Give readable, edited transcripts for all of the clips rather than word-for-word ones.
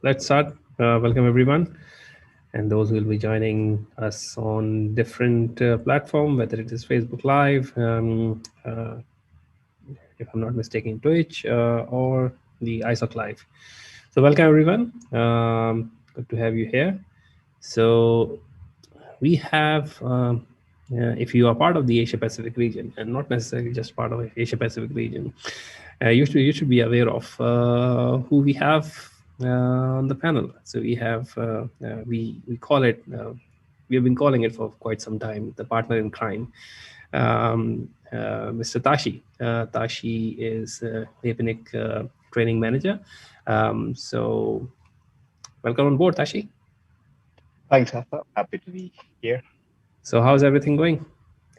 let's start. Welcome everyone, and those who will be joining us on different platform, whether it is Facebook Live, if I'm not mistaken, Twitch, or the ISOC Live. So welcome everyone. Good to have you here. So we have, if you are part of the Asia Pacific region, and not necessarily just part of the Asia Pacific region, you should be aware of who we have on the panel. So we have we call it we have been calling it for quite some time, the partner in crime, Mr. Tashi. Tashi is APNIC training manager. So welcome on board, Tashi. Thanks, Aftab. Happy to be here. So how's everything going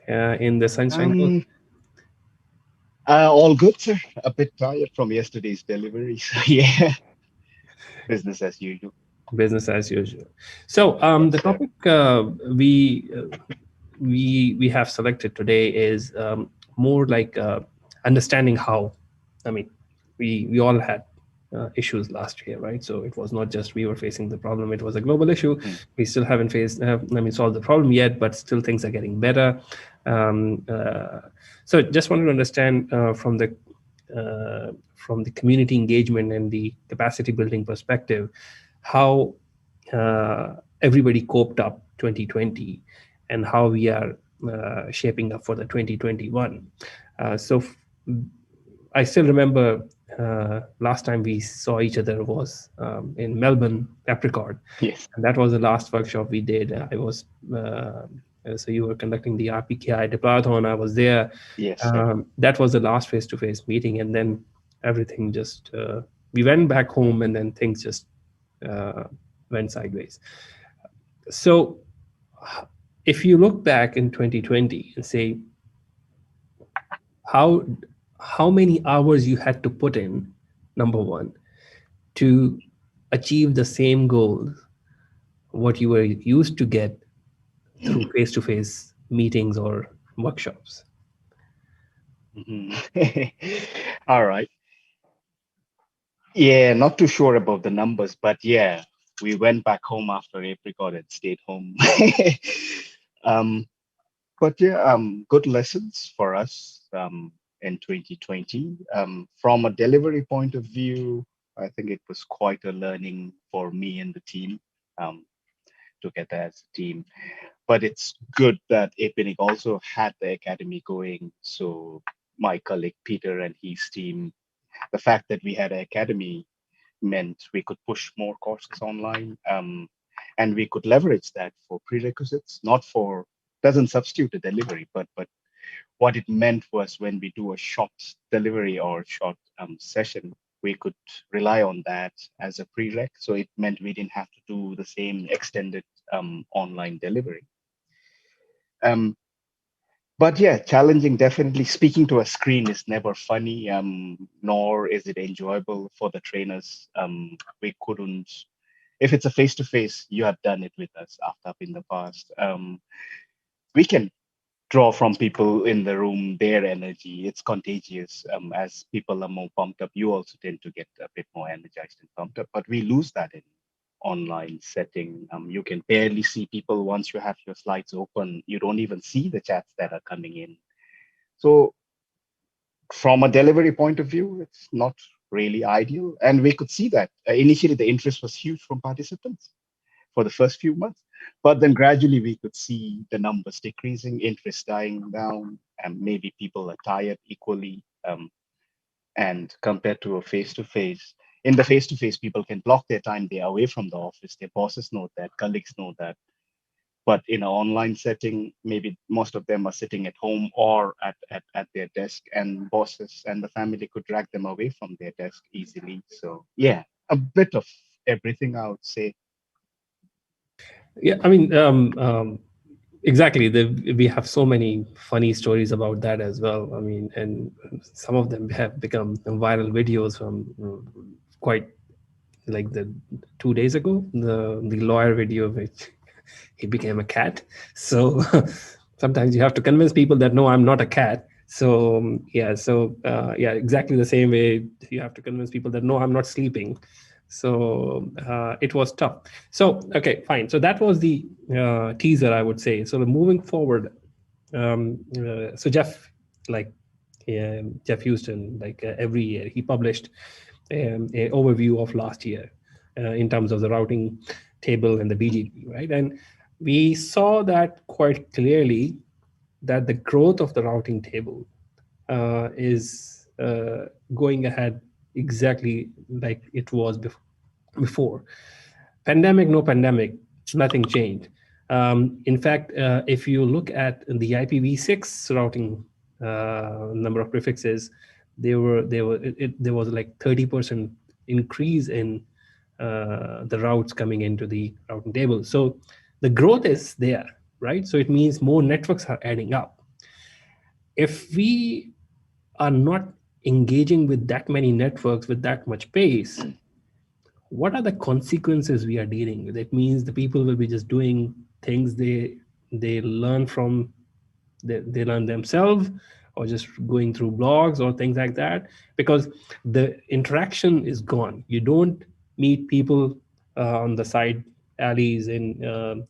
in the Sunshine Coast? All good, sir. A bit tired from yesterday's delivery, so yeah, business as usual. Business as usual. So Yes, the sir. topic we have selected today is more like understanding how. I mean, we all had issues last year, right? So it was not just we were facing the problem; it was a global issue. Mm, We still haven't solved the problem yet, but still things are getting better. So just wanted to understand from the community engagement and the capacity building perspective, how everybody coped up 2020 and how we are shaping up for the 2021. So I still remember last time we saw each other was in Melbourne, Capricorn, yes, and that was the last workshop we did. I was so you were conducting the RPKI deployathon. I was there. yes, sir. That was the last face-to-face meeting, and then everything just we went back home, and then things just uh, went sideways. So if you look back in 2020 and say how how many hours you had to put in, number one, to achieve the same goals what you were used to get through face-to-face meetings or workshops. Mhm. All right. Yeah, not too sure about the numbers, but yeah, we went back home after Apricot and stayed home. um, but yeah, good lessons for us in 2020. From a delivery point of view, I think it was quite a learning for me and the team um, together as a team. But it's good that APNIC also had the academy going. So my colleague Peter and his team, the fact that we had an academy meant we could push more courses online, and we could leverage that for prerequisites, not for doesn't substitute the delivery, but what it meant was when we do a short delivery or short session, we could rely on that as a prereq. So it meant we didn't have to do the same extended online delivery. Um, but yeah, challenging definitely. Speaking to a screen is never funny, nor is it enjoyable for the trainers. We couldn't, if it's a face to face, you have done it with us after in the past. We can draw from people in the room their energy. It's contagious. As people are more pumped up, you also tend to get a bit more energized and pumped up. But we lose that in online setting. You can barely see people once you have your slides open. You don't even see the chats that are coming in. So from a delivery point of view, it's not really ideal. And we could see that initially the interest was huge from participants for the first few months. But then gradually we could see the numbers decreasing, interest dying down, and maybe people are tired equally. And compared to a face-to-face, in the face-to-face, people can block their time. They're away from the office. Their bosses know that, colleagues know that. But in an online setting, maybe most of them are sitting at home or at their desk, and bosses and the family could drag them away from their desk easily. So yeah, a bit of everything, I would say. Yeah, I mean, exactly. We have so many funny stories about that as well. I mean, and some of them have become viral videos from quite like the 2 days ago, the lawyer video which he became a cat. So sometimes you have to convince people that no, I'm not a cat. So yeah, so yeah, exactly the same way you have to convince people that no, I'm not sleeping. So it was tough. So okay, fine. So that was the teaser, I would say. So moving forward, so Jeff, like Jeff Houston, like every year he published an overview of last year in terms of the routing table and the BGP, right? And we saw that quite clearly that the growth of the routing table is going ahead exactly like it was before. Pandemic, no pandemic, nothing changed. In fact, if you look at the IPv6 routing number of prefixes, there was like 30% increase in the routes coming into the routing table. So the growth is there, right? So it means more networks are adding up. If we are not engaging with that many networks with that much pace, what are the consequences we are dealing with? It means the people will be just doing things they learn from they learn themselves, or just going through blogs or things like that, because the interaction is gone. You don't meet people on the side alleys in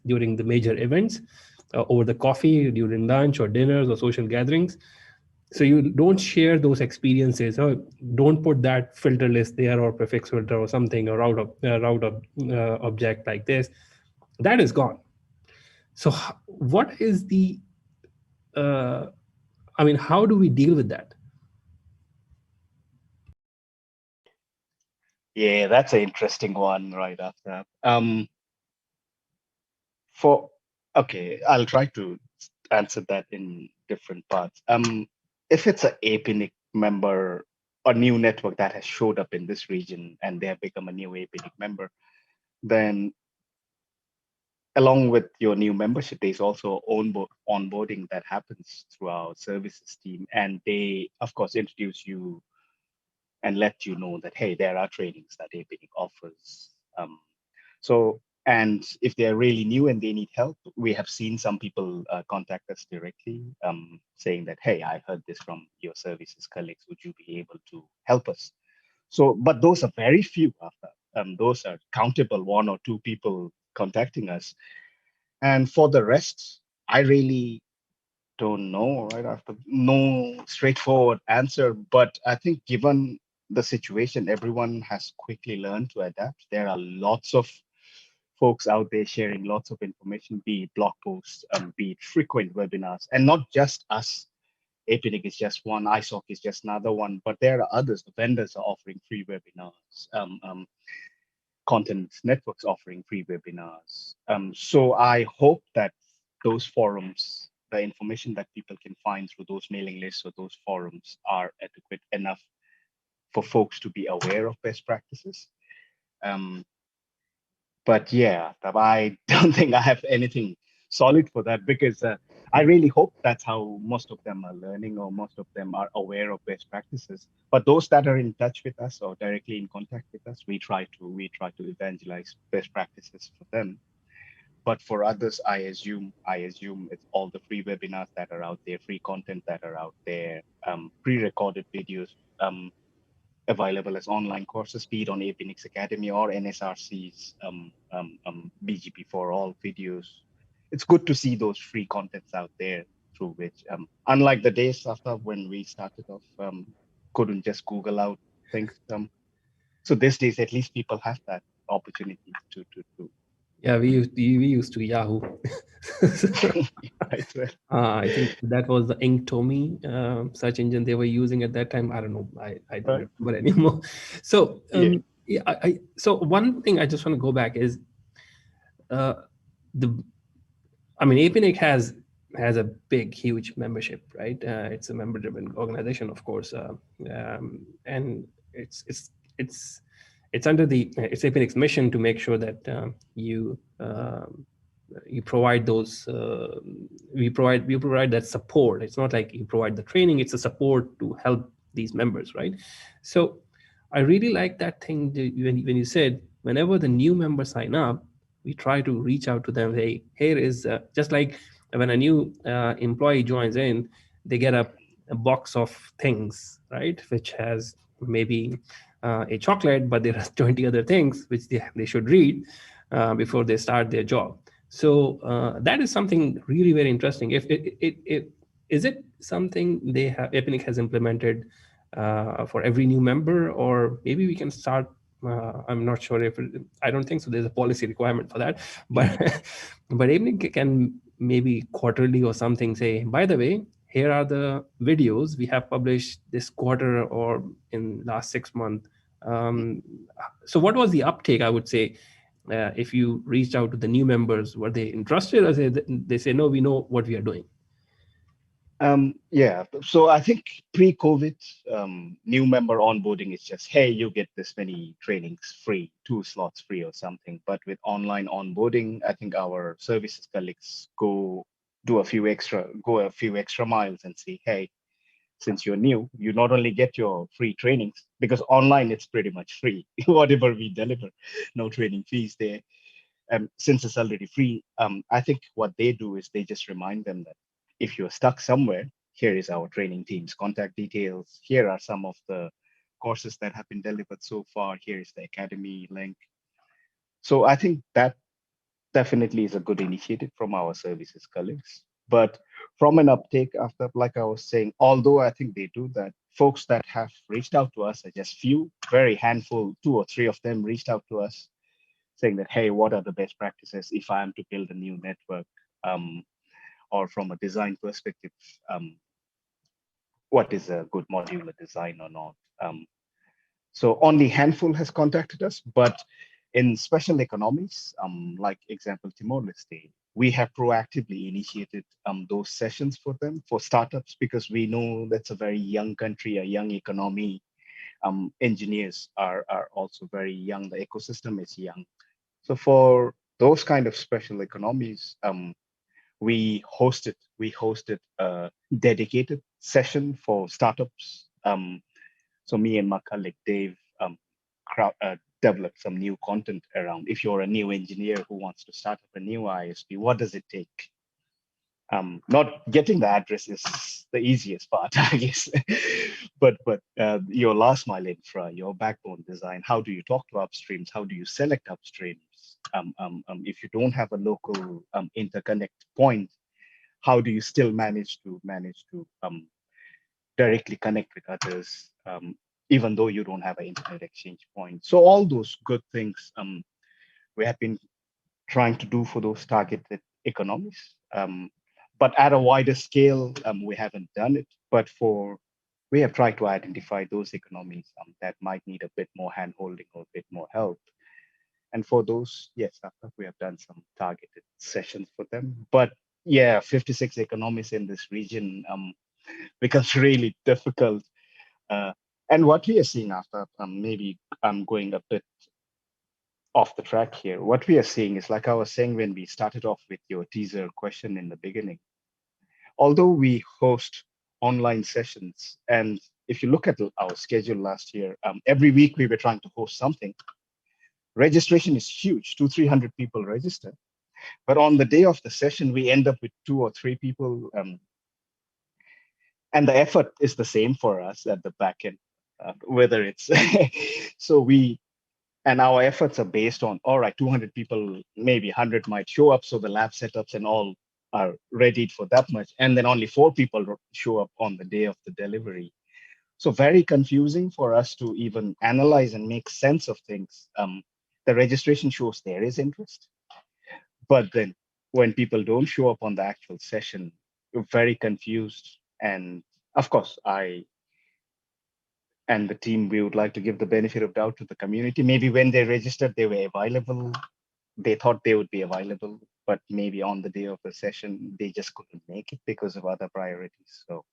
during the major events, over the coffee during lunch or dinners or social gatherings. So you don't share those experiences, or don't put that filter list there, or prefix filter or something, or route of object like this. That is gone. So what is the uh, I mean, how do we deal with that? Yeah, that's an interesting one right after. For okay, I'll try to answer that in different parts. If it's a APNIC member, a new network that has showed up in this region and they have become a new APNIC member, then along with your new membership, there's also onboarding that happens through our services team, and they, of course, introduce you and let you know that, hey, there are trainings that APNIC offers. So, and if they're really new and they need help, we have seen some people contact us directly, saying that, hey, I heard this from your services colleagues. Would you be able to help us? So, but those are very few after. Those are countable, one or two people contacting us. And for the rest, I really don't know, right? After no straightforward answer, but I think given the situation, everyone has quickly learned to adapt. There are lots of folks out there sharing lots of information, be it blog posts, be it frequent webinars, and not just us. APNIC is just one, ISOC is just another one, but there are others. The vendors are offering free webinars. Content networks offering free webinars. So I hope that those forums, the information that people can find through those mailing lists or those forums are adequate enough for folks to be aware of best practices. But yeah, I don't think I have anything solid for that, because I really hope that's how most of them are learning, or most of them are aware of best practices. But those that are in touch with us or directly in contact with us, we try to evangelize best practices for them. But for others, I assume it's all the free webinars that are out there, free content that are out there, pre-recorded videos, available as online courses, be it on APNIC's Academy or NSRC's BGP for All videos. It's good to see those free contents out there through which, unlike the days after when we started off, couldn't just Google out things. So these days, at least people have that opportunity to Yeah, we used to Yahoo. right. Well, I think that was the Inktomi search engine they were using at that time. I don't know. I don't right. remember anymore. So Yeah. yeah, so one thing I just want to go back is uh, the I mean, APNIC has a big, huge membership, right? It's a member-driven organization, of course, and it's it's under the it's APNIC's mission to make sure that you provide those we provide that support. It's not like you provide the training; it's a support to help these members, right? So I really like that thing that when you said whenever the new members sign up, we try to reach out to them. Hey, here is just like when a new employee joins in, they get a box of things, right, which has maybe a chocolate, but there are 20 other things which they should read before they start their job. So that is something really very interesting. If it is it something they have APNIC has implemented for every new member, or maybe we can start. I'm not sure if I don't think so. There's a policy requirement for that, but but APNIC can maybe quarterly or something say, by the way, here are the videos we have published this quarter or in last 6 months. Um, so what was the uptake? I would say, if you reached out to the new members, were they interested, or they say no, we know what we are doing? Yeah, so I think pre-COVID, new member onboarding is just, hey, you get this many trainings free, 2 slots free or something. But with online onboarding, I think our services colleagues go a few extra miles and say, hey, since you're new, you not only get your free trainings, because online it's pretty much free, whatever we deliver, no training fees there. Since it's already free, I think what they do is they just remind them that if you're stuck somewhere, here is our training team's contact details. Here are some of the courses that have been delivered so far. Here is the academy link. So I think that definitely is a good initiative from our services colleagues. But from an uptake after, like I was saying, although I think they do that, folks that have reached out to us are just few, very handful, 2 or 3 of them reached out to us saying that, hey, what are the best practices if I am to build a new network? Or from a design perspective, what is a good modular design or not? So only handful has contacted us, but in special economies, like example Timor-Leste, we have proactively initiated those sessions for them, for startups, because we know that's a very young country, a young economy. Engineers are also very young. The ecosystem is young. So for those kind of special economies, we hosted a dedicated session for startups. So me and my colleague Dave developed some new content around, if you're a new engineer who wants to start up a new ISP, what does it take? Not getting the address is the easiest part, I guess, but your last mile infra, your backbone design, how do you talk to upstreams? How do you select upstreams? If you don't have a local interconnect point, how do you still manage to directly connect with others, even though you don't have an internet exchange point? So all those good things we have been trying to do for those targeted economies. But at a wider scale, we haven't done it. But we have tried to identify those economies that might need a bit more handholding or a bit more help. And for those, yes, after we have done some targeted sessions for them. But yeah, 56 economies in this region becomes really difficult. Uh, and what we are seeing after, maybe I'm going a bit off the track here. What we are seeing is, like I was saying when we started off with your teaser question in the beginning, although we host online sessions, and if you look at our schedule last year, every week we were trying to host something. Registration is huge, 300 people register. But on the day of the session, we end up with 2 or 3 people. And the effort is the same for us at the back end, whether it's so and our efforts are based on, all right, 200 people, maybe 100 might show up. So the lab setups and all are ready for that much. And then only 4 people show up on the day of the delivery. So very confusing for us to even analyze and make sense of things. The registration shows there is interest, but then when people don't show up on the actual session, you're very confused. And of course, I and the team, we would like to give the benefit of doubt to the community. Maybe when they registered, they were available. They thought they would be available, but maybe on the day of the session, they just couldn't make it because of other priorities. So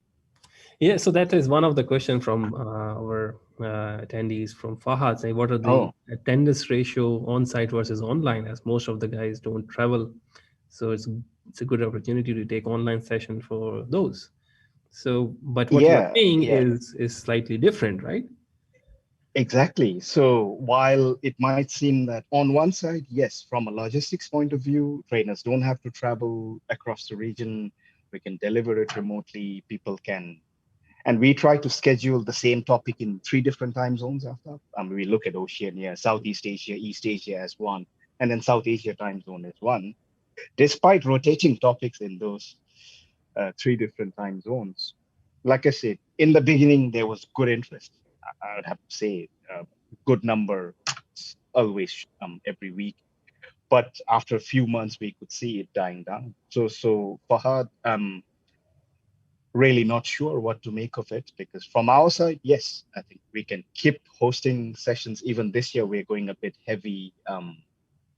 Yeah, so that is one of the question from our attendees from Fahad saying, what are the oh attendance ratio on site versus online, as most of the guys don't travel. So it's a good opportunity to take online session for those. So, but what you are yeah, saying yeah, is slightly different, right? exactly. So while it might seem that on one side, yes, from a logistics point of view, trainers don't have to travel across the region. We can deliver it remotely. People can And we try to schedule the same topic in 3 different time zones after. We look at Oceania, Southeast Asia, East Asia as one, and then South Asia time zone as one. Despite rotating topics in those 3 different time zones, like I said, in the beginning, there was good interest. I would have to say, good number always every week. But after a few months, we could see it dying down. So Fahad, really not sure what to make of it, because from our side, yes, I think we can keep hosting sessions. Even this year, we're going a bit heavy.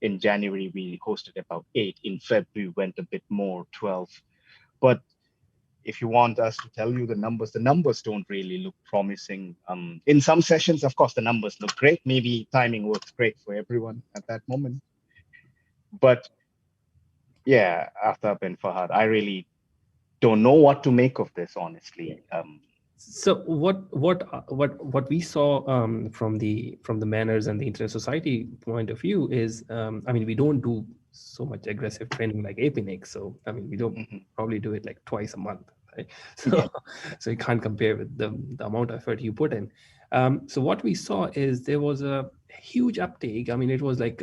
In January, we hosted about 8. In February, went a bit more, 12. But if you want us to tell you the numbers don't really look promising. In some sessions, of course, the numbers look great. Maybe timing works great for everyone at that moment. But yeah, Aftab and Fahad, I really don't know what to make of this, honestly. So what we saw from the manners and the internet society point of view is, I mean, we don't do so much aggressive training like APNIC. So I mean, we don't Mhm. probably do it like twice a month, right? Yeah. So so you can't compare with the amount of effort you put in. So what we saw is there was a huge uptake. I mean, it was like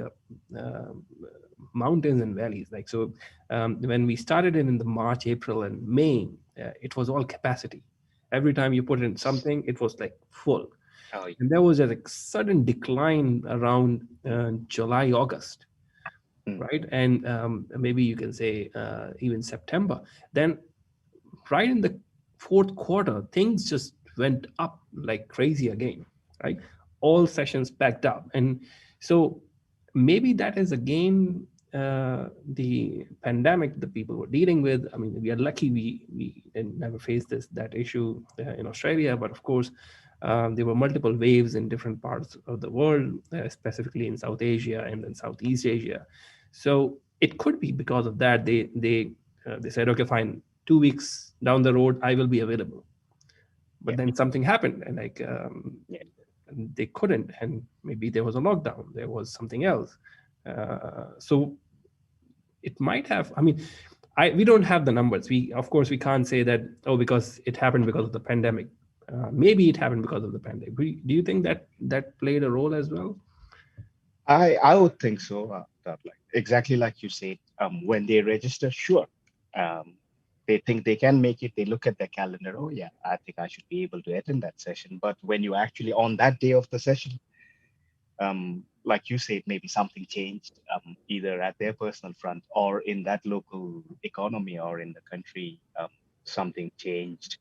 mountains and valleys. Like so, when we started in the March, April, and May, it was all capacity. Every time you put in something, it was like full. Oh, And there was a like, sudden decline around July, August, mm, right? And maybe you can say even September. Then, right in the fourth quarter, things just went up like crazy again, right? All sessions backed up. And so maybe that is again the pandemic the people were dealing with. I mean, we are lucky we didn't never faced that issue in Australia, but of course there were multiple waves in different parts of the world, specifically in South Asia and then Southeast Asia. So it could be because of that they said, okay, fine, 2 weeks down the road I will be available. But yeah, then something happened, and like yeah. they couldn't, and maybe there was a lockdown, there was something else. So it might have, I mean, we don't have the numbers. We, of course, we can't say that, oh, because it happened because of the pandemic. Maybe it happened because of the pandemic. Do you think that that played a role as well? I would think so. That like exactly like you said. When they register, sure. Um, they think they can make it. They look at their calendar. Oh yeah, I think I should be able to attend that session. But when you actually on that day of the session, like you said, maybe something changed, either at their personal front or in that local economy or in the country, something changed,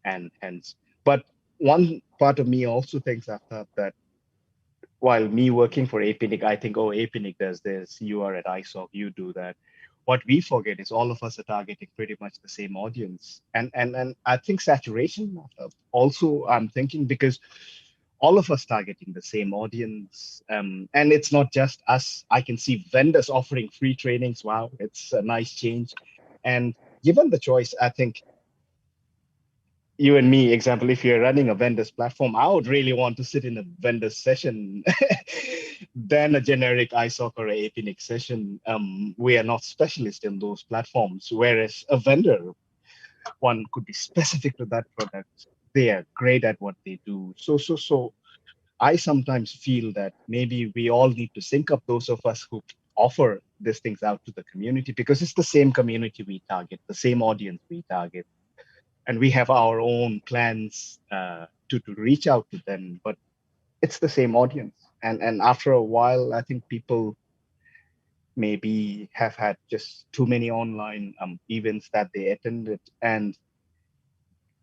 and hence. But one part of me also thinks after that, while me working for APNIC, I think, oh, APNIC does this, you are at ISOC, you do that. What we forget is all of us are targeting pretty much the same audience. And I think saturation also, I'm thinking, because all of us targeting the same audience. And it's not just us. I can see vendors offering free trainings. Wow, it's a nice change. And given the choice, I think you and me, example, if you're running a vendor's platform, I would really want to sit in a vendor's session than a generic ISOC or a APNIC session. We are not specialists in those platforms, whereas a vendor, one could be specific to that product. They are great at what they do. So I sometimes feel that maybe we all need to sync up, those of us who offer these things out to the community, because it's the same community we target, the same audience we target, and we have our own plans to reach out to them, but it's the same audience. And after a while, I think people maybe have had just too many online events that they attended. And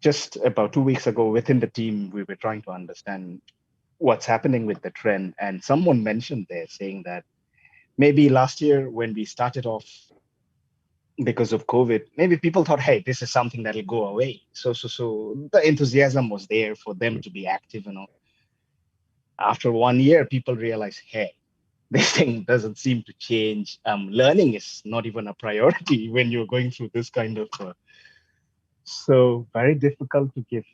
just about 2 weeks ago, within the team, we were trying to understand what's happening with the trend. And someone mentioned there saying that maybe last year when we started off because of COVID, maybe people thought, hey, this is something that'll go away. So the enthusiasm was there for them to be active. After 1 year, people realize, hey, this thing doesn't seem to change. Learning is not even a priority when you're going through this kind of. So very difficult to give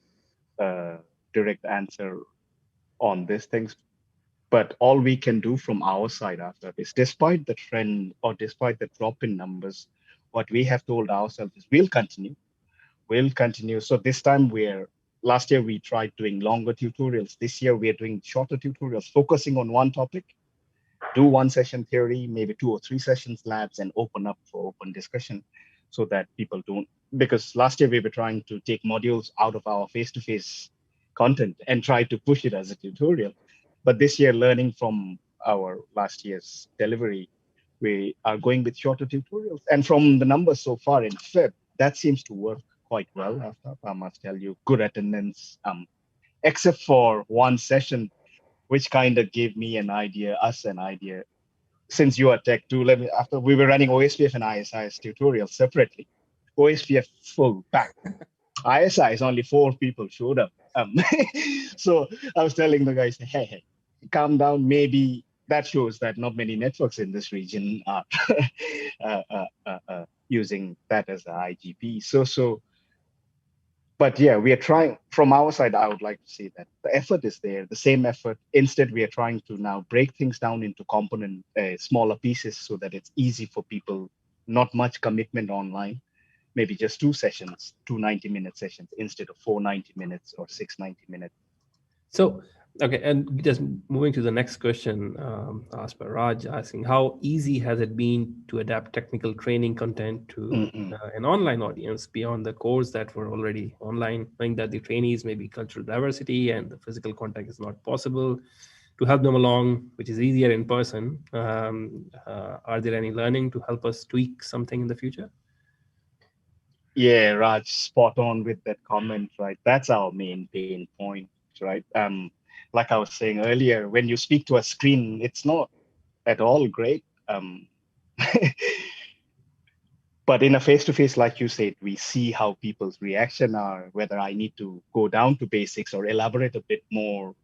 a direct answer on these things. But all we can do from our side after is, despite the trend or despite the drop in numbers, what we have told ourselves is we'll continue. We'll continue. So this time we're last year we tried doing longer tutorials. This year we are doing shorter tutorials, focusing on one topic, do one session theory, maybe 2 or 3 sessions labs, and open up for open discussion so that people don't, because last year we were trying to take modules out of our face-to-face content and try to push it as a tutorial. But this year, learning from our last year's delivery, we are going with shorter tutorials. And from the numbers so far in Feb, that seems to work quite well. After I must tell you, good attendance, except for one session, which kind of gave me an idea, us an idea. Since you are tech too, let me, after we were running OSPF and ISIS tutorials separately, OSPF full packed. ISIS only 4 people showed up. So I was telling the guys, hey, calm down. Maybe that shows that not many networks in this region are using that as a IGP. But yeah, we are trying from our side. I would like to say that the effort is there, the same effort. Instead, we are trying to now break things down into component, smaller pieces so that it's easy for people, not much commitment online, maybe just 2 sessions, 2 90-minute sessions instead of 4 90 minutes or 6 90 minutes. So, okay, and just moving to the next question, asked by Raj, asking how easy has it been to adapt technical training content to an online audience beyond the course that were already online, knowing that the trainees may be cultural diversity and the physical contact is not possible to help them along, which is easier in person. Are there any learning to help us tweak something in the future? Yeah, Raj, spot on with that comment, right? That's our main pain point, right? Like I was saying earlier, when you speak to a screen, it's not at all great. But in a face-to-face, like you said, we see how people's reaction are, whether I need to go down to basics or elaborate a bit more.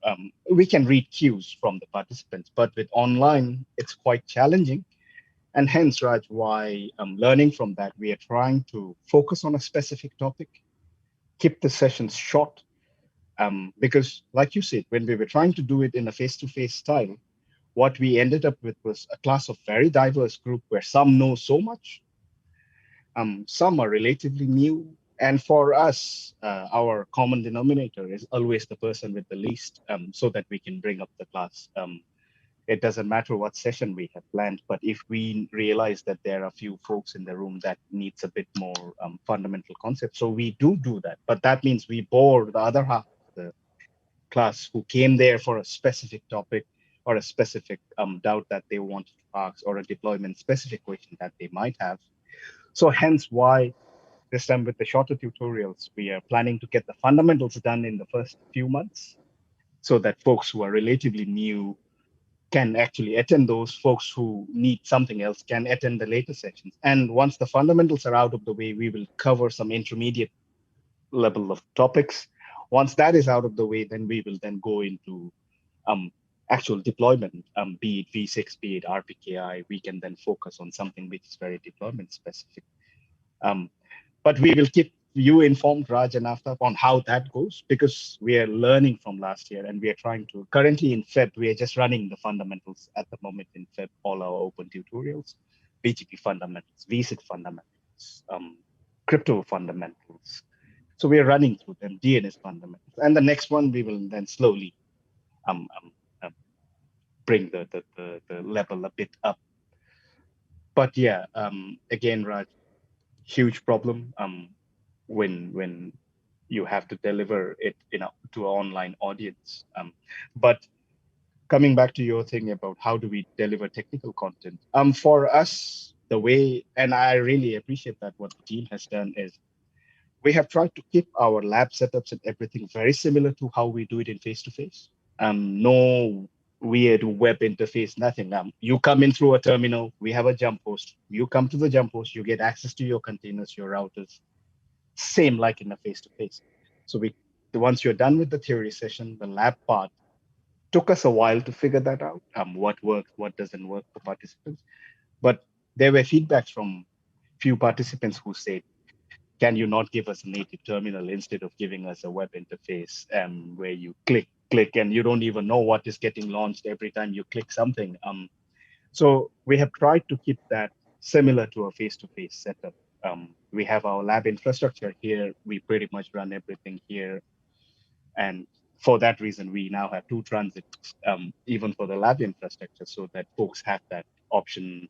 We can read cues from the participants, but with online, it's quite challenging. And hence, Raj, why learning from that, we are trying to focus on a specific topic, keep the sessions short, because like you said, when we were trying to do it in a face-to-face style, what we ended up with was a class of very diverse group where some know so much, some are relatively new. And for us, our common denominator is always the person with the least, so that we can bring up the class. It doesn't matter what session we have planned, but if we realize that there are a few folks in the room that needs a bit more fundamental concepts, so we do that. But that means we bore the other half of the class who came there for a specific topic or a specific doubt that they wanted to ask or a deployment specific question that they might have. So hence why this time with the shorter tutorials, we are planning to get the fundamentals done in the first few months so that folks who are relatively new can actually attend those. Folks who need something else can attend the later sessions. And once the fundamentals are out of the way, we will cover some intermediate level of topics. Once that is out of the way, then we will then go into actual deployment, be it V6, be it RPKI. We can then focus on something which is very deployment specific. But we will keep you informed, Raj and Aftab, on how that goes, because we are learning from last year and we are trying to, currently in Feb, we are just running the fundamentals at the moment in Feb, all our open tutorials, BGP fundamentals, VSIC fundamentals, crypto fundamentals. So we are running through them, DNS fundamentals. And the next one, we will then slowly bring the level a bit up. But yeah, again, Raj, huge problem. When you have to deliver it to an online audience. But coming back to your thing about how do we deliver technical content, for us, the way, and I really appreciate that what the team has done is we have tried to keep our lab setups and everything very similar to how we do it in face-to-face. No weird web interface, nothing. You come in through a terminal, we have a jump host. You come to the jump host, you get access to your containers, your routers, same like in a face-to-face. So once you're done with the theory session, the lab part took us a while to figure that out. What works, what doesn't work for participants. But there were feedbacks from few participants who said, can you not give us a native terminal instead of giving us a web interface where you click, and you don't even know what is getting launched every time you click something. So we have tried to keep that similar to a face-to-face setup. We have our lab infrastructure here. We pretty much run everything here. And for that reason, we now have two transits, even for the lab infrastructure, so that folks have that option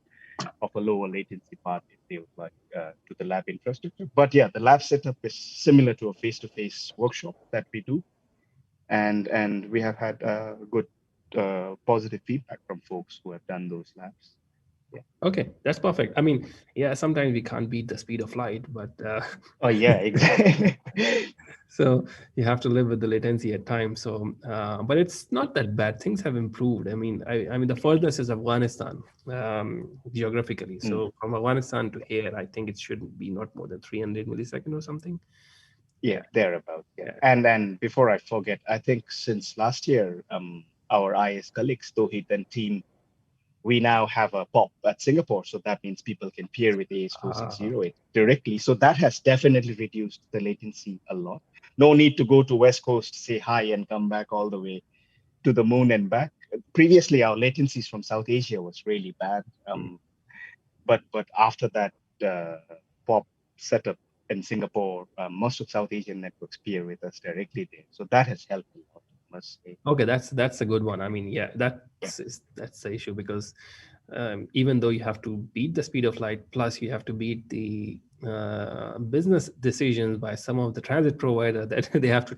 of a lower latency path if they would like to the lab infrastructure. But yeah, the lab setup is similar to a face-to-face workshop that we do, and we have had good positive feedback from folks who have done those labs. Yeah. Okay, that's perfect. I mean, yeah, sometimes we can't beat the speed of light, but Oh yeah, exactly. so you have to live with the latency at times. So, but it's not that bad. Things have improved. I mean, the furthest is Afghanistan, geographically. Mm. So from Afghanistan to here, I think it should be not more than 300 millisecond or something. Yeah, Yeah, thereabout. Yeah, yeah. and before I forget, I think since last year, our IS colleagues, Tohit and team, we now have a POP at Singapore, so that means people can peer with Uh, AS4608 directly. So that has definitely reduced the latency a lot. No need to go to West Coast, say hi, and come back all the way to the moon and back. Previously, our latencies from South Asia was really bad, but after that POP setup in Singapore, most of South Asian networks peer with us directly there. So that has helped a lot, I must say. Okay, that's a good one. I mean, yeah, Yeah. that's the issue because even though you have to beat the speed of light, plus you have to beat the business decisions by some of the transit provider that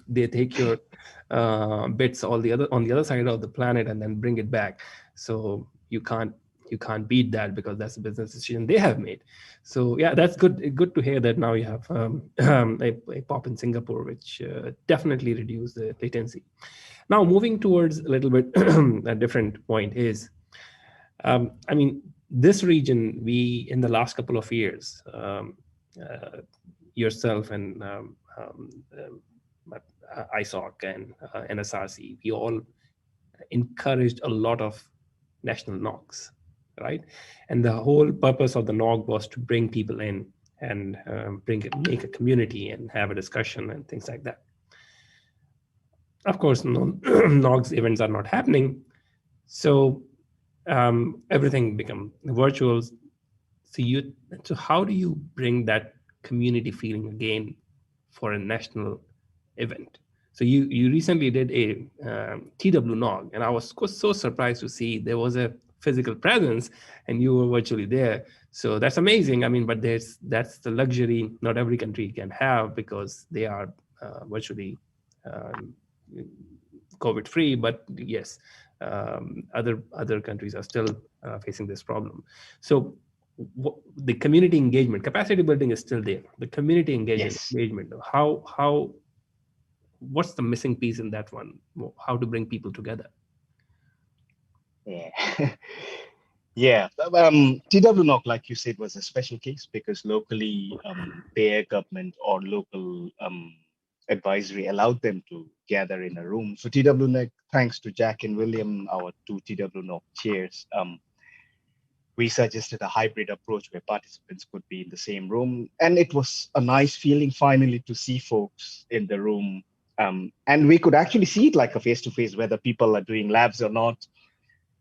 they take your bits all the other on the other side of the planet and then bring it back. So you can't beat that because that's a business decision they have made. So yeah, that's good to hear that now you have a pop in Singapore, which definitely reduce the latency. Now, moving towards a little bit a different point is, I mean, this region, we in the last couple of years, yourself and ISOC and NSRC, we all encouraged a lot of national NOGs, right? And the whole purpose of the NOG was to bring people in and make a community and have a discussion and things like that. Of course, no, NOGs events are not happening, so everything become virtual. So how do you bring that community feeling again for a national event? So you recently did a TW NOG, and I was so surprised to see there was a physical presence and you were virtually there. So that's amazing. I mean, but that's the luxury not every country can have because they are virtually um, COVID free. But yes, other countries are still facing this problem. So the community engagement, capacity building is still there. The community Yes. engagement, how what's the missing piece in that one? How to bring people together? Yeah. Yeah. TWNOC, like you said, was a special case because locally, their government or local advisory allowed them to gather in a room. So TWNOC, thanks to Jack and William, our two TWNOC chairs, we suggested a hybrid approach where participants could be in the same room. And it was a nice feeling finally to see folks in the room. And we could actually see it like a face-to-face, whether people are doing labs or not.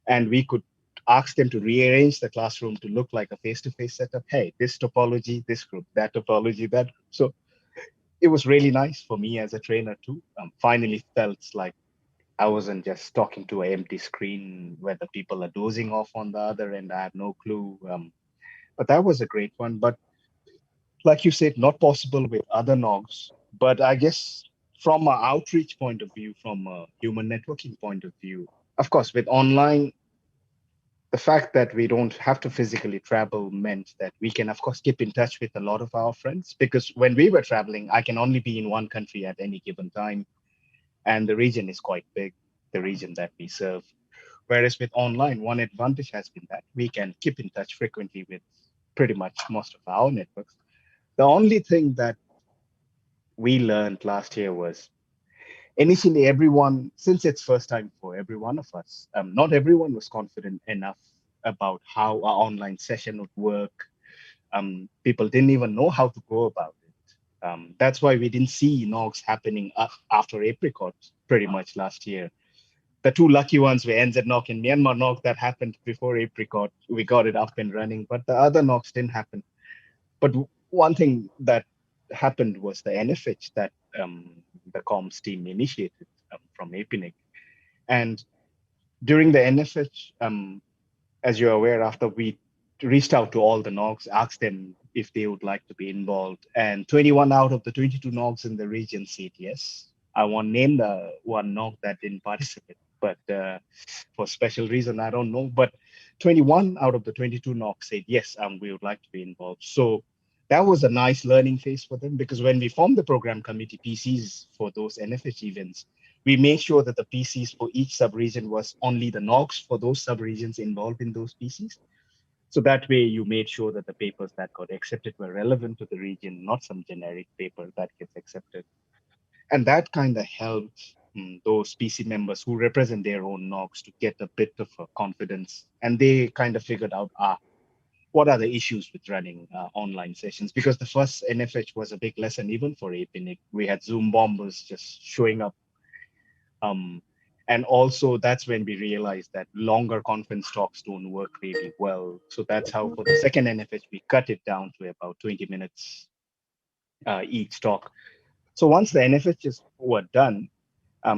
And we could ask them to rearrange the classroom to look like a face-to-face setup. Hey, this topology, this group, that topology, that group. So it was really nice for me as a trainer too. Finally felt like I wasn't just talking to an empty screen where the people are dozing off on the other end. I have no clue. But that was a great one. But like you said, not possible with other NOGs. But I guess from an outreach point of view, from a human networking point of view, of course, with online, the fact that we don't have to physically travel meant that we can, of course, keep in touch with a lot of our friends. Because when we were traveling, I can only be in one country at any given time. And the region is quite big, the region that we serve. Whereas with online, one advantage has been that we can keep in touch frequently with pretty much most of our networks. The only thing that we learned last year was initially everyone, since it's first time for every one of us, not everyone was confident enough about how our online session would work. People didn't even know how to go about it. That's why we didn't see NOGs happening after Apricot pretty much last year. The two lucky ones were NZ NOG and Myanmar NOG that happened before Apricot. We got it up and running, but the other NOGs didn't happen. But one thing that happened was the NFH that the comms team initiated from APNIC. And during the NFH, as you're aware, after we reached out to all the NOGs, asked them if they would like to be involved, and 21 out of the 22 NOGs in the region said yes. I won't name the one NOG that didn't participate, but for special reason, I don't know. But 21 out of the 22 NOGs said yes, we would like to be involved. So that was a nice learning phase for them, because when we formed the program committee PCs for those NFH events, we made sure that the PCs for each sub-region was only the NOGs for those sub-regions involved in those PCs. So that way you made sure that the papers that got accepted were relevant to the region, not some generic paper that gets accepted. And that kind of helped those PC members who represent their own NOGs to get a bit of a confidence. And they kind of figured out, what are the issues with running online sessions? Because the first NFH was a big lesson, even for APNIC. We had Zoom bombers just showing up. And also that's when we realized that longer conference talks don't work really well. So that's how for the second NFH, we cut it down to about 20 minutes each talk. So once the NFHs were done,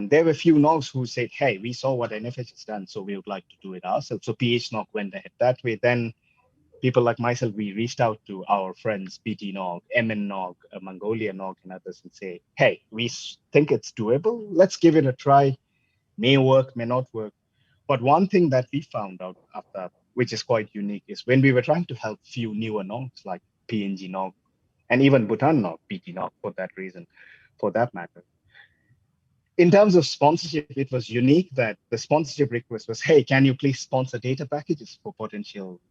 there were a few NOGs who said, hey, we saw what NFH has done, so we would like to do it ourselves. So PH NOG went ahead that way. Then people like myself, we reached out to our friends, BT NOG, MN NOG, Mongolia NOG, and others and say, hey, we think it's doable. Let's give it a try. May work, may not work. But one thing that we found out after, which is quite unique, is when we were trying to help few newer NOGs like PNG NOG and even Bhutan NOG, BT NOG for that reason, for that matter. In terms of sponsorship, it was unique that the sponsorship request was, hey, can you please sponsor data packages for potential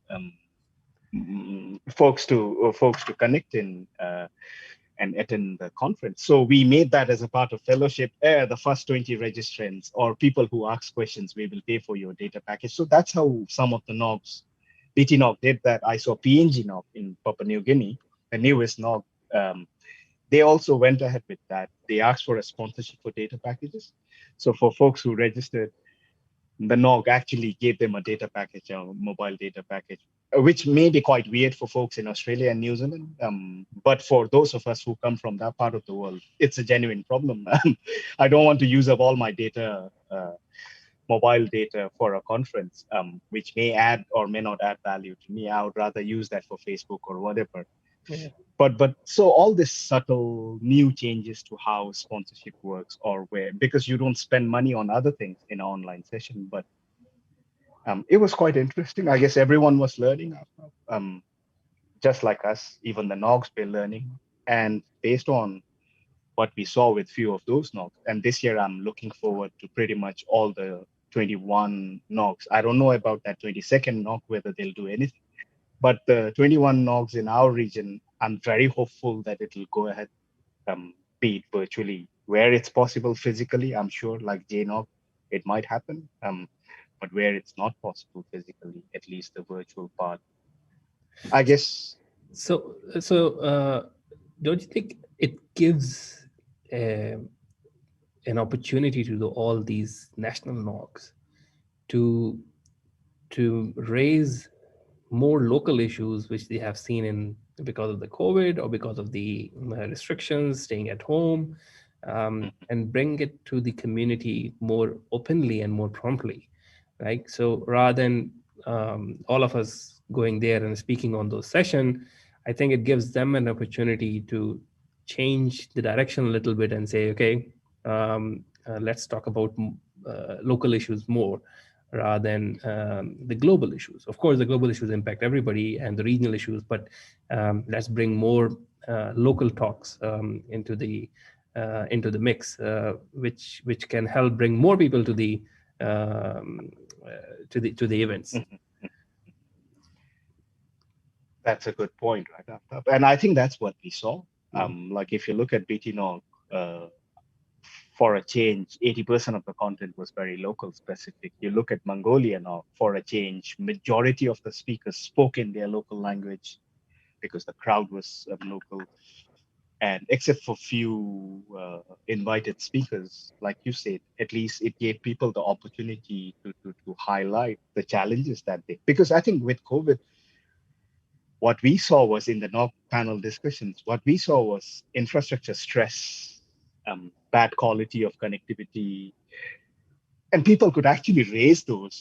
folks to connect in and attend the conference. So we made that as a part of fellowship. The first 20 registrants or people who ask questions, we will pay for your data package. So that's how some of the NOGs, BT NOG did that. I saw PNG NOG in Papua New Guinea, the newest NOG. They also went ahead with that. They asked for a sponsorship for data packages. So for folks who registered, the NOG actually gave them a data package, a mobile data package, which may be quite weird for folks in Australia and New Zealand. But for those of us who come from that part of the world, it's a genuine problem. I don't want to use up all my data, mobile data for a conference, which may add or may not add value to me. I would rather use that for Facebook or whatever. Yeah. But so all this subtle new changes to how sponsorship works, or where, because you don't spend money on other things in an online session, but it was quite interesting. I guess everyone was learning, just like us, even the NOGs were learning. And based on what we saw with few of those NOGs, and this year I'm looking forward to pretty much all the 21 NOGs. I don't know about that 22nd NOG, whether they'll do anything. But the 21 NOGs in our region, I'm very hopeful that it will go ahead, be it virtually. Where it's possible physically, I'm sure, like JNOG, it might happen. But where it's not possible physically, at least the virtual part, I guess. So, don't you think it gives um an opportunity to all these national NOGs to raise more local issues which they have seen in because of the COVID or because of the restrictions, staying at home, and bring it to the community more openly and more promptly, right? So rather than all of us going there and speaking on those session, I think it gives them an opportunity to change the direction a little bit and say, okay, let's talk about local issues more rather than the global issues. Of course, the global issues impact everybody and the regional issues, but let's bring more local talks into the mix, which can help bring more people um, to the events. That's a good point, right? And I think that's what we saw. Like if you look at BTNOG, for a change, 80% of the content was very local specific. You look at Mongolia now, for a change, majority of the speakers spoke in their local language because the crowd was local. And except for few invited speakers, like you said, at least it gave people the opportunity to highlight the challenges that they, because I think with COVID, what we saw was in the NOC panel discussions, what we saw was infrastructure stress, bad quality of connectivity, and people could actually raise those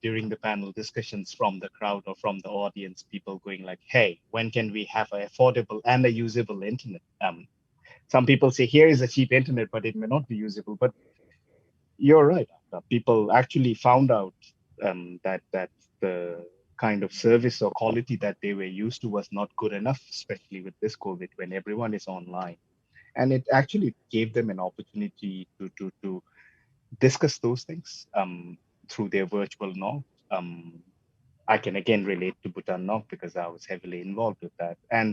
during the panel discussions from the crowd or from the audience. People going like, "Hey, when can we have an affordable and a usable internet?" Some people say, "Here is a cheap internet, but it may not be usable." But you're right. People actually found out that the kind of service or quality that they were used to was not good enough, especially with this COVID when everyone is online. And it actually gave them an opportunity to discuss those things through their virtual NOG. I can again relate to Bhutan NOG because I was heavily involved with that. And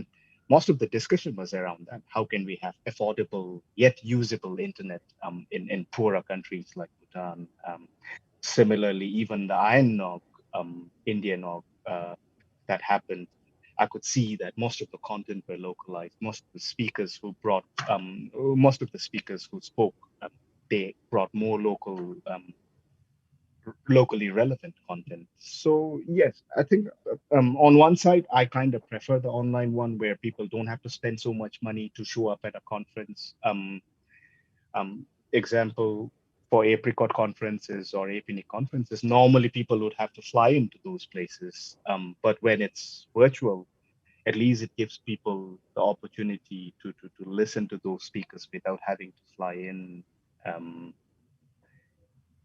most of the discussion was around that. How can we have affordable yet usable internet in poorer countries like Bhutan? Similarly, even the Iron NOG, Indian NOG that happened, I could see that most of the content were localized. Most of the speakers who spoke, they brought more locally relevant content. So yes, I think on one side, I kind of prefer the online one where people don't have to spend so much money to show up at a conference. Example for Apricot conferences or APNIC conferences, normally people would have to fly into those places. But when it's virtual, at least it gives people the opportunity to listen to those speakers without having to fly in. Um,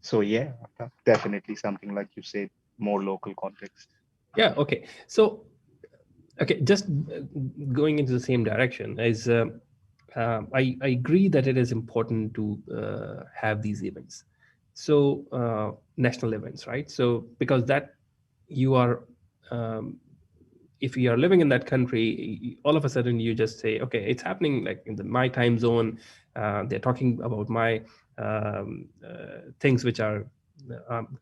so yeah, definitely something like you said, more local context. Yeah. Okay. So, okay, just going into the same direction is I agree that it is important to have these events. So national events, right? So because that you are um, if you are living in that country, all of a sudden you just say, okay, it's happening like in my time zone. They're talking about my things which are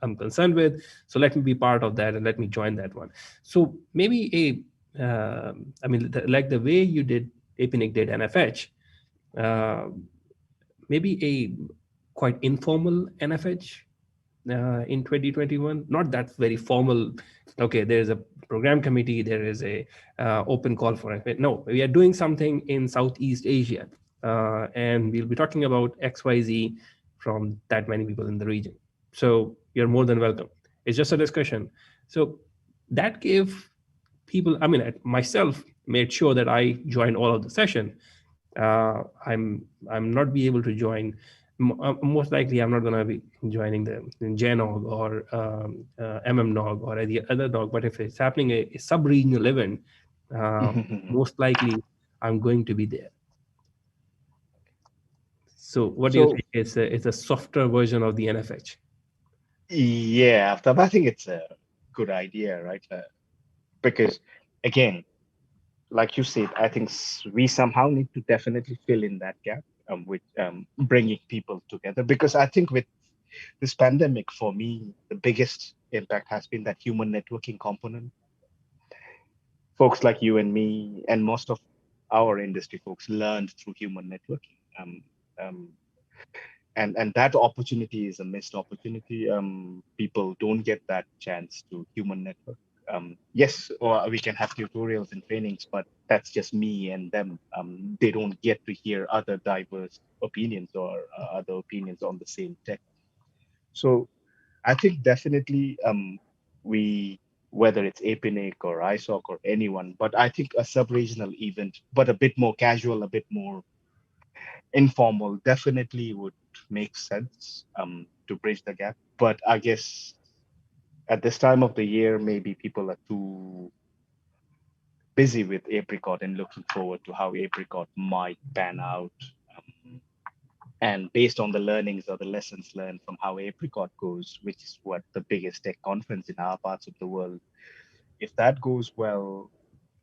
I'm concerned with. So let me be part of that and let me join that one. So maybe I mean, like the way you did, APNIC did NFH, uh, maybe a quite informal NFH in 2021, not that very formal. Okay, there is a program committee, there is a open call for it. No, we are doing something in Southeast Asia, and we'll be talking about XYZ from that many people in the region. So you're more than welcome. It's just a discussion. So that gave people, I mean, myself made sure that I joined all of the session. I'm not be able to join. Most likely, I'm not going to be joining the JNOG or MMNOG or any other NOG. But if it's happening a sub-regional event, most likely I'm going to be there. So, what do you So think? It's a softer version of the NFH. yeah, I think it's a good idea, right? Because again, like you said, I think we somehow need to definitely fill in that gap with bringing people together. Because I think with this pandemic, for me, the biggest impact has been that human networking component. Folks like you and me, and most of our industry folks learned through human networking. Um, and that opportunity is a missed opportunity. People don't get that chance to human network. Yes, or we can have tutorials and trainings, but that's just me and them. They don't get to hear other diverse opinions or other opinions on the same tech. So I think definitely we, whether it's APNIC or ISOC or anyone, but I think a sub-regional event, but a bit more casual, a bit more informal, definitely would make sense to bridge the gap. But I guess at this time of the year, maybe people are too busy with Apricot and looking forward to how Apricot might pan out. Um, and based on the learnings or the lessons learned from how Apricot goes, which is what the biggest tech conference in our parts of the world, if that goes well,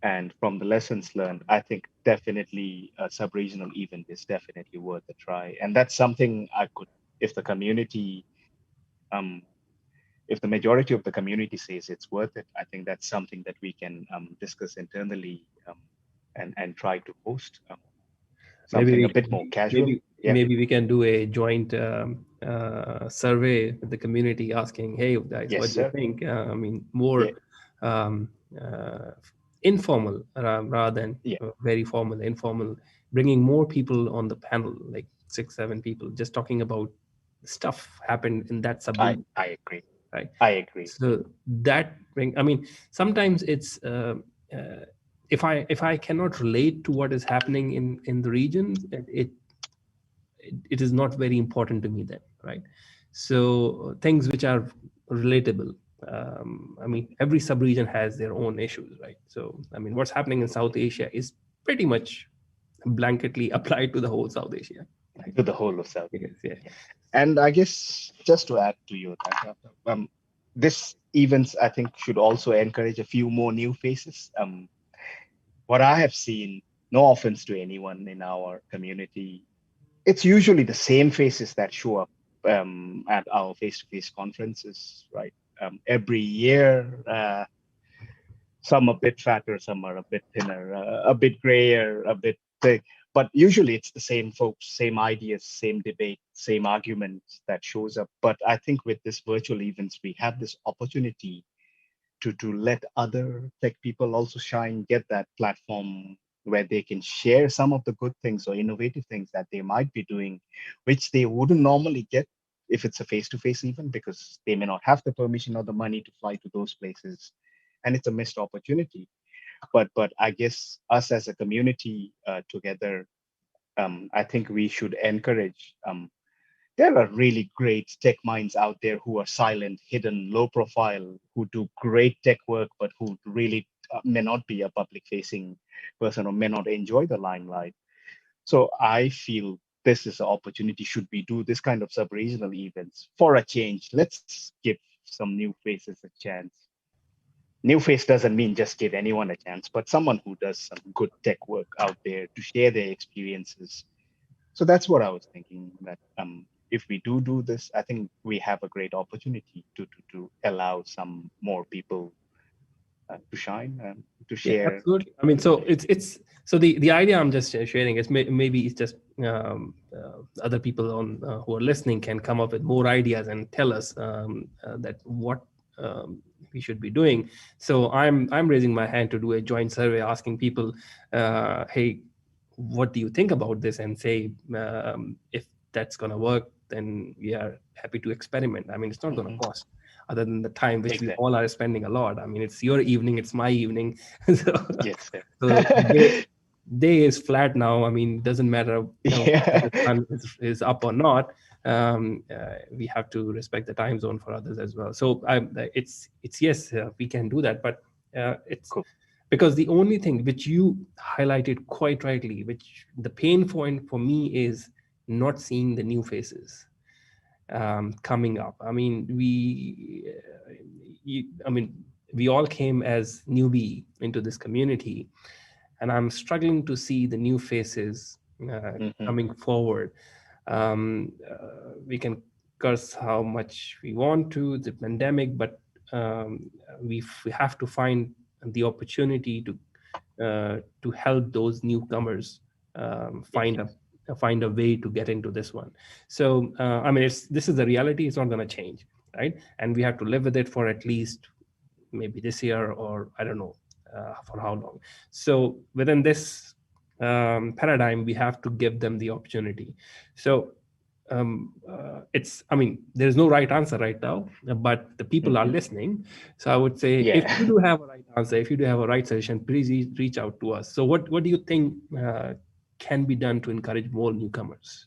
and from the lessons learned, I think definitely a sub-regional event is definitely worth a try. And that's something I could, if the community, um, if the majority of the community says it's worth it, I think that's something that we can discuss internally and try to host Maybe something a bit more casual. Yeah. maybe we can do a joint survey with the community, asking, "Hey guys, Yes, what do you sir. think?" I mean, Yeah. more um, informal rather than Yeah. very formal, informal, bringing more people on the panel, like 6, 7 people just talking about stuff happened in that sub I region, I agree. right? I agree. So that I mean, sometimes it's if I cannot relate to what is happening in the region, it is not very important to me then, right? So things which are relatable, I mean, every sub-region has their own issues, right? So I mean, what's happening in South Asia is pretty much blanketly applied to the whole South Asia, right? To the whole of South. Because, yeah. Yeah. And I guess just to add to you that this events I think should also encourage a few more new faces. What I have seen, no offense to anyone in our community, it's usually the same faces that show up at our face-to-face conferences, right? Every year, some a bit fatter, some are a bit thinner, a bit grayer, a bit thick. But usually it's the same folks, same ideas, same debate, same arguments that shows up. But I think with this virtual events, we have this opportunity to let other tech people also shine, get that platform where they can share some of the good things or innovative things that they might be doing, which they wouldn't normally get if it's a face-to-face event, because they may not have the permission or the money to fly to those places, and it's a missed opportunity. But I guess us as a community together, I think we should encourage. There are really great tech minds out there who are silent, hidden, low profile, who do great tech work, but who really may not be a public facing person or may not enjoy the limelight. So I feel this is an opportunity. Should we do this kind of sub-regional events for a change? Let's give some new faces a chance. New face doesn't mean just give anyone a chance, but someone who does some good tech work out there to share their experiences. So that's what I was thinking, that if we do this, I think we have a great opportunity to allow some more people to shine and to Yeah, share. absolutely. I mean, so it's so the idea I'm just sharing is maybe it's just other people on who are listening can come up with more ideas and tell us that what we should be doing. So I'm raising my hand to do a joint survey, asking people, hey, what do you think about this? And say if that's gonna work, then we are happy to experiment. I mean, it's not gonna Mhm. cost other than the time which we Exactly. all are spending a lot. I mean, it's your evening, it's my evening. so, Yes, sir. so day is flat now. I mean, it doesn't matter whether Yeah. the sun is up or not. We have to respect the time zone for others as well. So it's yes, we can do that, but it's Cool. because the only thing which you highlighted quite rightly, which the pain point for me is not seeing the new faces coming up. I mean, I mean, we all came as newbie into this community, and I'm struggling to see the new faces Hmm. coming forward. We can curse how much we want to the pandemic, but we have to find the opportunity to help those newcomers Yes. find a way to get into this one. So I mean, this is the reality. It's not going to change, right? And we have to live with it for at least maybe this year, or I don't know for how long. So within this paradigm, we have to give them the opportunity. So it's, I mean, there's no right answer right now, but the people are Hmm. listening. So I would say, if Yeah. you do have a right answer, if you do have a right solution, please reach out to us. So what do you think can be done to encourage more newcomers?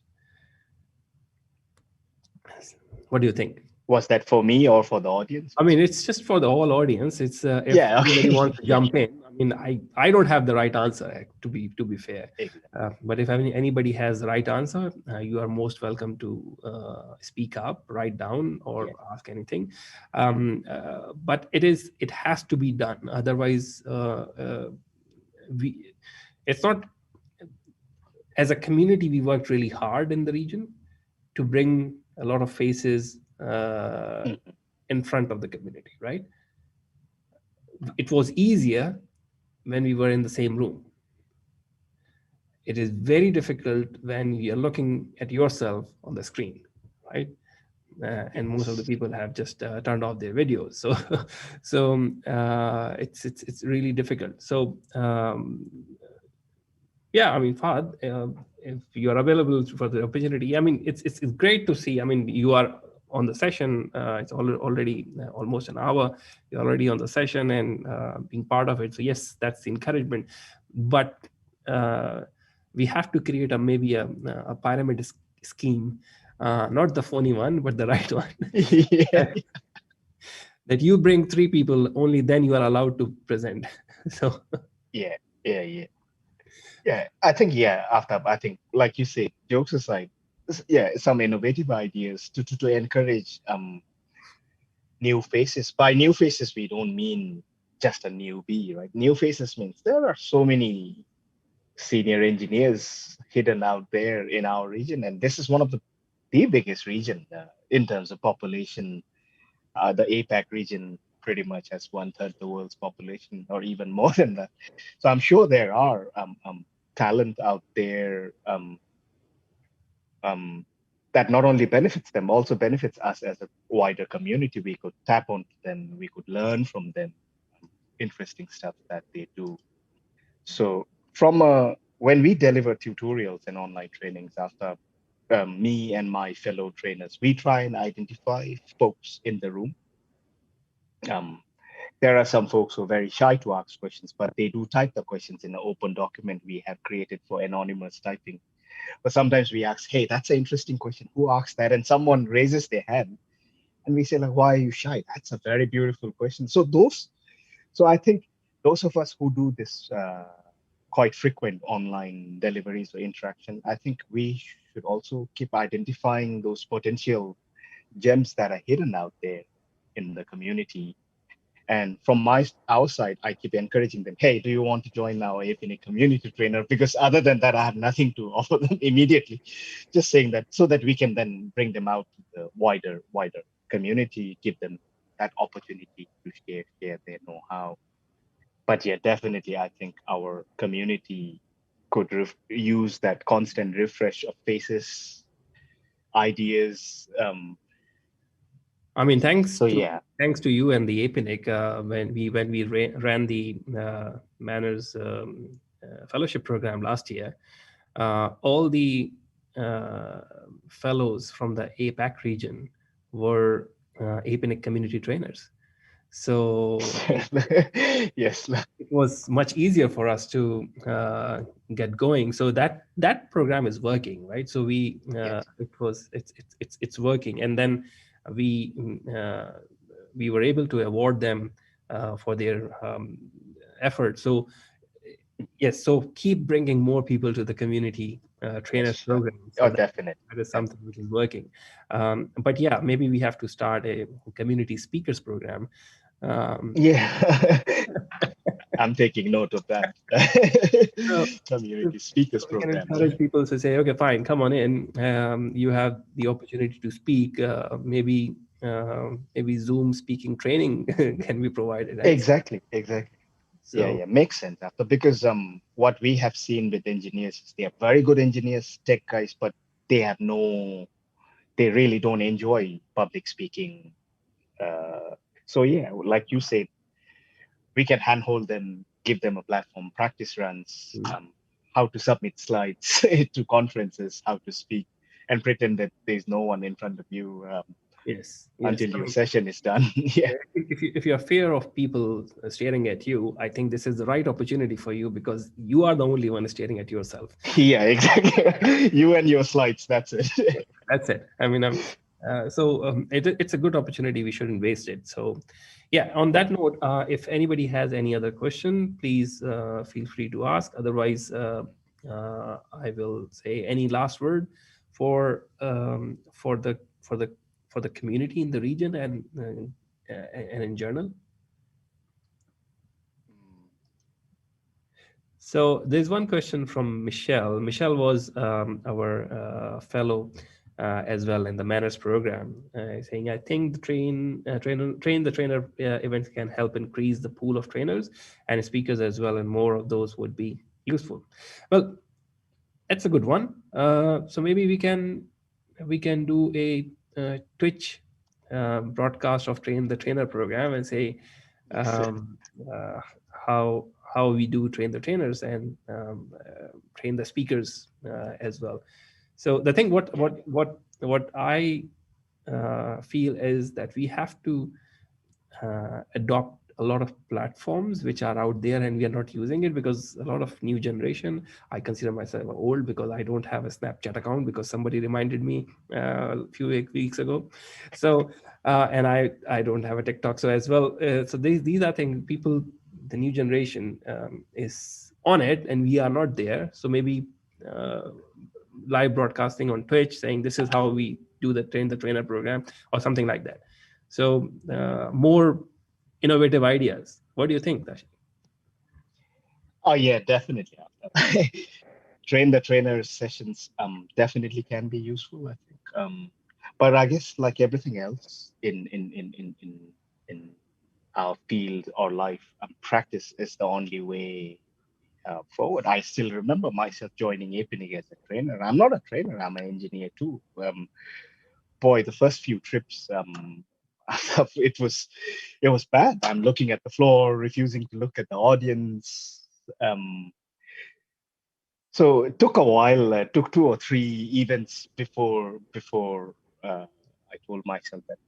What do you think? Was that for me or for the audience? I mean, it's just for the whole audience. It's if Yeah. anybody Okay. wants to Yeah. jump Sure. in. I mean, I don't have the right answer, to be fair. Exactly. But if anybody has the right answer, you are most welcome to speak up, write down, or Yeah. ask anything. But it has to be done. Otherwise, we it's not, as a community we worked really hard in the region to bring a lot of faces Mhm. in front of the community, right? It was easier when we were in the same room. It is very difficult when you're looking at yourself on the screen, right? And most of the Yes. people have just turned off their videos, so it's really difficult. So Yeah, I mean, Fahad, if you are available for the opportunity, I mean, it's great to see. I mean, you are on the session. It's already almost an hour. You're already on the session and being part of it. So yes, that's the encouragement. But uh, we have to create a maybe a pyramid scheme, not the phony one, but the right one. Yeah, That you bring three people, only then you are allowed to present. So yeah, yeah, yeah. Yeah, I think after I think like you say, jokes aside, yeah, some innovative ideas to encourage new faces. By new faces, we don't mean just a newbie, right? New faces means there are so many senior engineers hidden out there in our region, and this is one of the biggest region in terms of population. The APAC region pretty much has one third the world's population, or even more than that. So I'm sure there are talent out there um, that not only benefits them, also benefits us as a wider community. We could tap onto them, we could learn from them, interesting stuff that they do. So when we deliver tutorials and online trainings after me and my fellow trainers, we try and identify folks in the room. Um, there are some folks who are very shy to ask questions, but they do type the questions in an open document we have created for anonymous typing. But sometimes we ask, hey, that's an interesting question. Who asked that? And someone raises their hand and we say, like, why are you shy? That's a very beautiful question. So I think those of us who do this quite frequent online deliveries or interaction, I think we should also keep identifying those potential gems that are hidden out there in the community. And from our side, I keep encouraging them, hey, do you want to join our APNIC community trainer? Because other than that, I have nothing to offer them immediately. Just saying that so that we can then bring them out to the wider community, give them that opportunity to share their know-how. But yeah, definitely, I think our community could use that constant refresh of faces, ideas. I mean, So yeah, thanks to you and the APNIC when we ran the Manners fellowship program last year, all the uh, fellows from the APAC region were APNIC community trainers. So yes, it was much easier for us to get going. So that program is working, right? So yes. it's working, and then we we were able to award them for their effort. So yes, so keep bringing more people to the community trainers Yes, program. So oh, definitely, that is something definitely. which is working. But yeah, maybe we have to start a community speakers program. Um, Yeah, I'm taking note of that. so Community speakers so we can programs. encourage people to say, okay, fine, come on in. You have the opportunity to speak. Maybe Zoom speaking training can be provided, right? Exactly, exactly. Yeah, So yeah, makes sense. After because what we have seen with engineers is they are very good engineers, tech guys, but they have no, they really don't enjoy public speaking. Uh, so yeah, like you said, we can handhold them, give them a platform, practice runs, mm, how to submit slides to conferences, how to speak, and pretend that there's no one in front of you yes, yes. until I your mean, session is done. Yeah, if you have fear of people staring at you, I think this is the right opportunity for you because you are the only one staring at yourself. yeah, exactly. You and your slides, that's it. That's it. I mean, it's a good opportunity. We shouldn't waste it. So, yeah. On that note, if anybody has any other question, please feel free to ask. Otherwise, I will say any last word for for the community in the region and in general. So there's one question from Michelle. Michelle was our fellow as well in the manners program, saying, "I think the train the trainer events can help increase the pool of trainers and speakers as well, and more of those would be useful." Well, that's a good one. So maybe we can do a Twitch broadcast of train the trainer program and say Yes. um, uh, how how we do train the trainers and train the speakers as well. So the thing, what I feel is that we have to adopt a lot of platforms which are out there and we are not using it, because a lot of new generation, I consider myself old because I don't have a Snapchat account because somebody reminded me a few weeks ago. So and I don't have a TikTok so as well. So these are things people, the new generation is on it and we are not there. So maybe uh, live broadcasting on Twitch saying this is how we do the trainer program or something like that. So more innovative ideas. What do you think, Tashi? Oh yeah, definitely. Train the trainer sessions definitely can be useful, I think. But I guess like everything else in our field or life, practice is the only way forward. I still remember myself joining APNIC as a trainer. I'm not a trainer, I'm an engineer too. Boy, the first few trips, it was bad. I'm looking at the floor, refusing to look at the audience. So it took a while. Took 2 or 3 events before I told myself that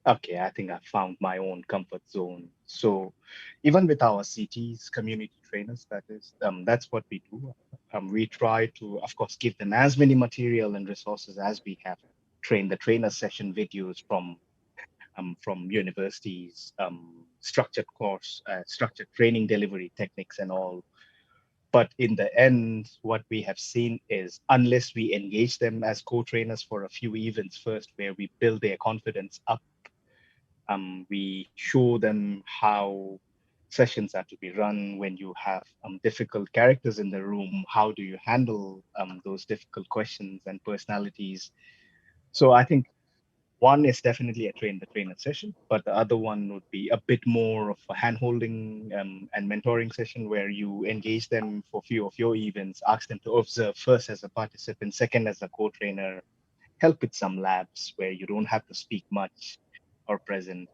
okay, I think I found my own comfort zone. So even with our CTs, community trainers, that's what we do. We try to, of course, give them as many material and resources as we have. Train the trainer session videos from universities, structured course, structured training delivery techniques, and all. But in the end, what we have seen is unless we engage them as co-trainers for a few events first, where we build their confidence up, we show them how sessions are to be run when you have difficult characters in the room. How do you handle those difficult questions and personalities? So I think one is definitely a train the trainer session, but the other one would be a bit more of a hand-holding and mentoring session where you engage them for a few of your events, ask them to observe first as a participant, second as a co-trainer, help with some labs where you don't have to speak much or present.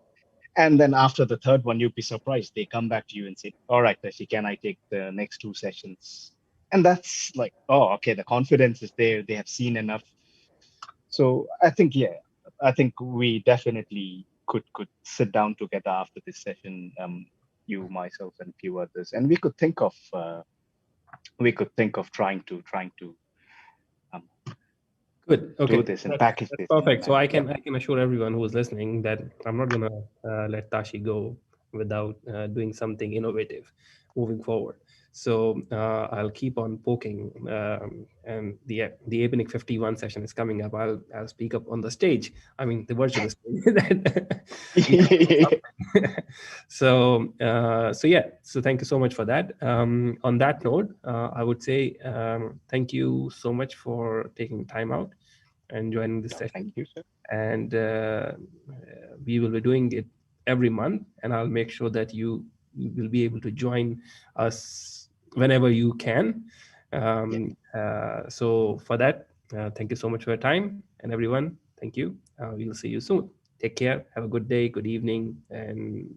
And then after the third one, you'd be surprised. They come back to you and say, all right, Tashi, can I take the next 2 sessions? And that's like, oh, okay, the confidence is there. They have seen enough. So I think, yeah, I think we definitely could sit down together after this session, you, myself, and a few others, and we could think of trying to um, Good. do Okay, this and package that's this perfect. So and yeah. I can assure everyone who is listening that I'm not gonna let Tashi go without doing something innovative moving forward. So I'll keep on poking, and the APNIC 51 session is coming up. I'll speak up on the stage. I mean the virtual stage. That we have to do something. So yeah. So thank you so much for that. On that note, I would say thank you so much for taking time out and joining this No, thank session. you, sir. And we will be doing it every month, and I'll make sure that you will be able to join us whenever you can. Yeah. So for that, thank you so much for your time, and everyone, thank you. We'll see you soon. Take care. Have a good day, good evening, and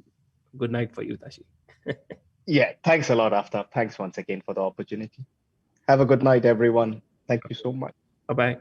good night for you, Tashi. Yeah, thanks a lot, Aftab. Thanks once again for the opportunity. Have a good night, everyone. Thank you so much. Bye bye.